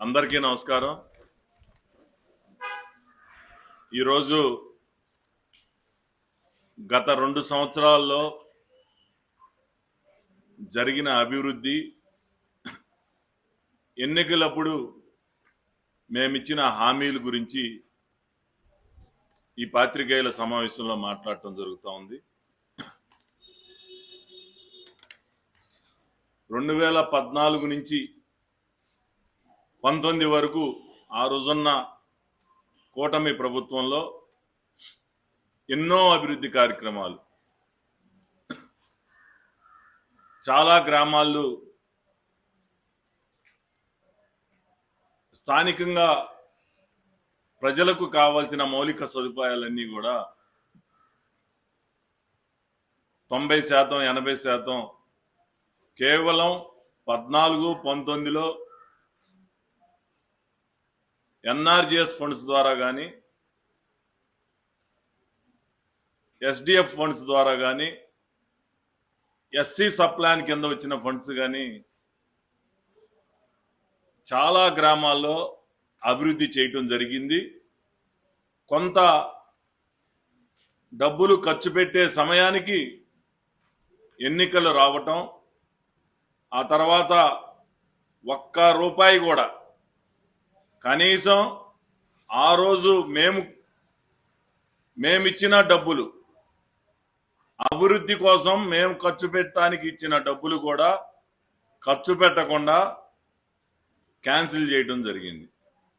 అందరికీ నమస్కారం. ఈరోజు గత 2 సంవత్సరాల్లో జరిగిన అభివృద్ధి, ఎన్నికలప్పుడు మేమిచ్చిన హామీల గురించి ఈ పాత్రికేయుల సమావేశంలో మాట్లాడటం జరుగుతూ ఉంది. 2014 నుంచి 19 వరకు ఆ రోజున్న కూటమి ప్రభుత్వంలో ఎన్నో అభివృద్ధి కార్యక్రమాలు, చాలా గ్రామాల్లో స్థానికంగా ప్రజలకు కావాల్సిన మౌలిక సదుపాయాలన్నీ కూడా 90%, 80% కేవలం 14, 19లో ఎన్ఆర్జీఎస్ ఫండ్స్ ద్వారా కానీ, ఎస్డిఎఫ్ ఫండ్స్ ద్వారా కానీ, ఎస్సీ సప్లాన్ కింద వచ్చిన ఫండ్స్ కానీ చాలా గ్రామాల్లో అభివృద్ధి చేయటం జరిగింది. కొంత డబ్బులు ఖర్చు పెట్టే సమయానికి ఎన్నికలు రావటం, ఆ తర్వాత ఒక్క రూపాయి కూడా కనీసం ఆ రోజు మేమిచ్చిన డబ్బులు, అభివృద్ధి కోసం మేము ఖర్చు పెట్టడానికి ఇచ్చిన డబ్బులు కూడా ఖర్చు పెట్టకుండా క్యాన్సిల్ చేయడం జరిగింది.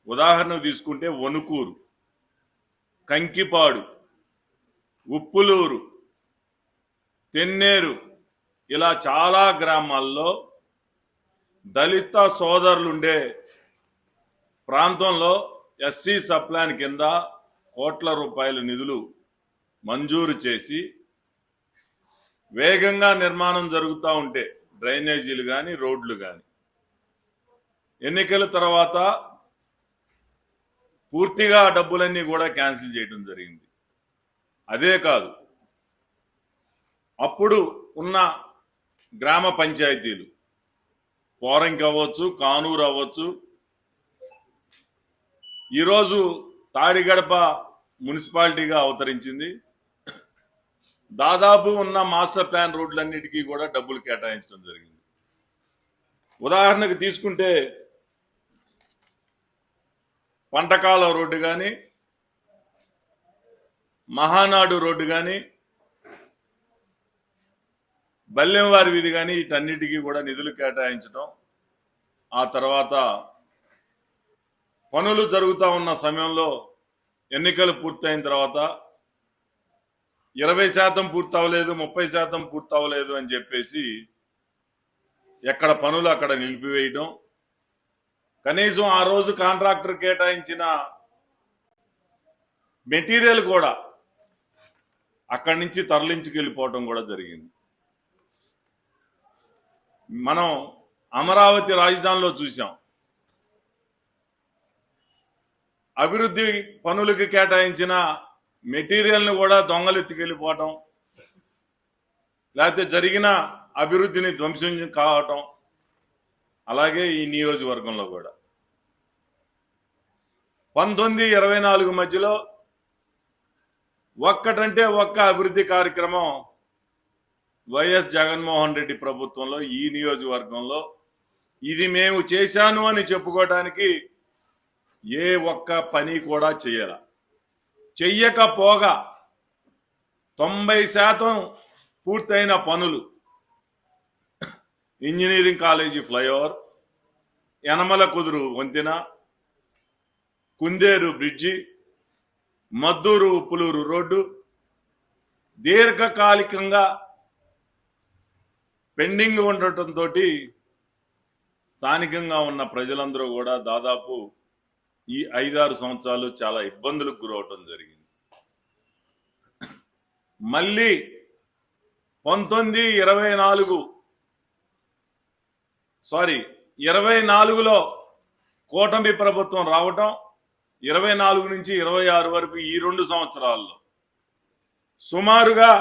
ఉదాహరణ తీసుకుంటే వణుకూరు, కంకిపాడు, ఉప్పులూరు, తెన్నేరు ఇలా చాలా గ్రామాల్లో దళిత సోదరులుండే ప్రాంతంలో ఎస్సీ సప్లాన్ కింద కోట్ల రూపాయల నిధులు మంజూరు చేసి వేగంగా నిర్మాణం జరుగుతూ ఉంటే డ్రైనేజీలు కానీ, రోడ్లు కానీ, ఎన్నికల తర్వాత పూర్తిగా డబ్బులన్నీ కూడా క్యాన్సిల్ చేయడం జరిగింది. అదే కాదు, అప్పుడు ఉన్న గ్రామ పంచాయతీలు పోరంకి అవ్వచ్చు, కానూరు అవ్వచ్చు, ఈరోజు తాడిగడప మున్సిపాలిటీగా అవతరించింది. దాదాపు ఉన్న మాస్టర్ ప్లాన్ రోడ్లన్నిటికీ కూడా డబ్బులు కేటాయించడం జరిగింది. ఉదాహరణకు తీసుకుంటే పంటకాలం రోడ్డు కానీ, మహానాడు రోడ్డు కానీ, బల్లెంవారి వీధి కానీ, వీటన్నిటికీ కూడా నిధులు కేటాయించడం, ఆ తర్వాత పనులు జరుగుతూ ఉన్న సమయంలో ఎన్నికలు పూర్తయిన తర్వాత 20% పూర్తవలేదు, 30% పూర్తవలేదు అని చెప్పేసి ఎక్కడ పనులు అక్కడ నిలిపివేయడం, కనీసం ఆ రోజు కాంట్రాక్టర్ కేటాయించిన మెటీరియల్ కూడా అక్కడి నుంచి తరలించుకెళ్ళిపోవటం కూడా జరిగింది. మనం అమరావతి రాజధానిలో చూసాం, అభివృద్ధి పనులకు కేటాయించిన మెటీరియల్ని కూడా దొంగలెత్తుకెళ్ళిపోవటం, లేకపోతే జరిగిన అభివృద్ధిని ధ్వంసం కావటం. అలాగే ఈ నియోజకవర్గంలో కూడా 19-24 మధ్యలో ఒక్కటంటే ఒక్క అభివృద్ధి కార్యక్రమం వైఎస్ జగన్మోహన్ రెడ్డి ప్రభుత్వంలో ఈ నియోజకవర్గంలో ఇది మేము చేశాను అని చెప్పుకోవడానికి ఏ ఒక్క పని కూడా చెయ్యకపోగా 90% పూర్తయిన పనులు, ఇంజనీరింగ్ కాలేజీ ఫ్లైఓవర్, యనమల కుదురు వంతెన, కుందేరు బ్రిడ్జి, మద్దూరు ఉప్పులూరు రోడ్డు దీర్ఘకాలికంగా పెండింగ్ ఉండటంతో స్థానికంగా ఉన్న ప్రజలందరూ కూడా దాదాపు ఈ 5-6 సంవత్సరాలు చాలా ఇబ్బందులకు గురవటం జరిగింది. మళ్ళీ 24లో కూటమి ప్రభుత్వం రావటం, 24 నుంచి 26 వరకు ఈ 2 సంవత్సరాల్లో సుమారుగా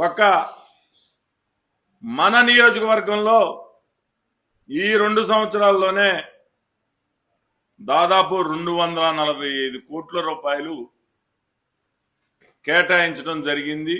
ఒక మన నియోజకవర్గంలో ఈ 2 సంవత్సరాల్లోనే దాదాపు 245 కోట్ల రూపాయలు కేటాయించడం జరిగింది.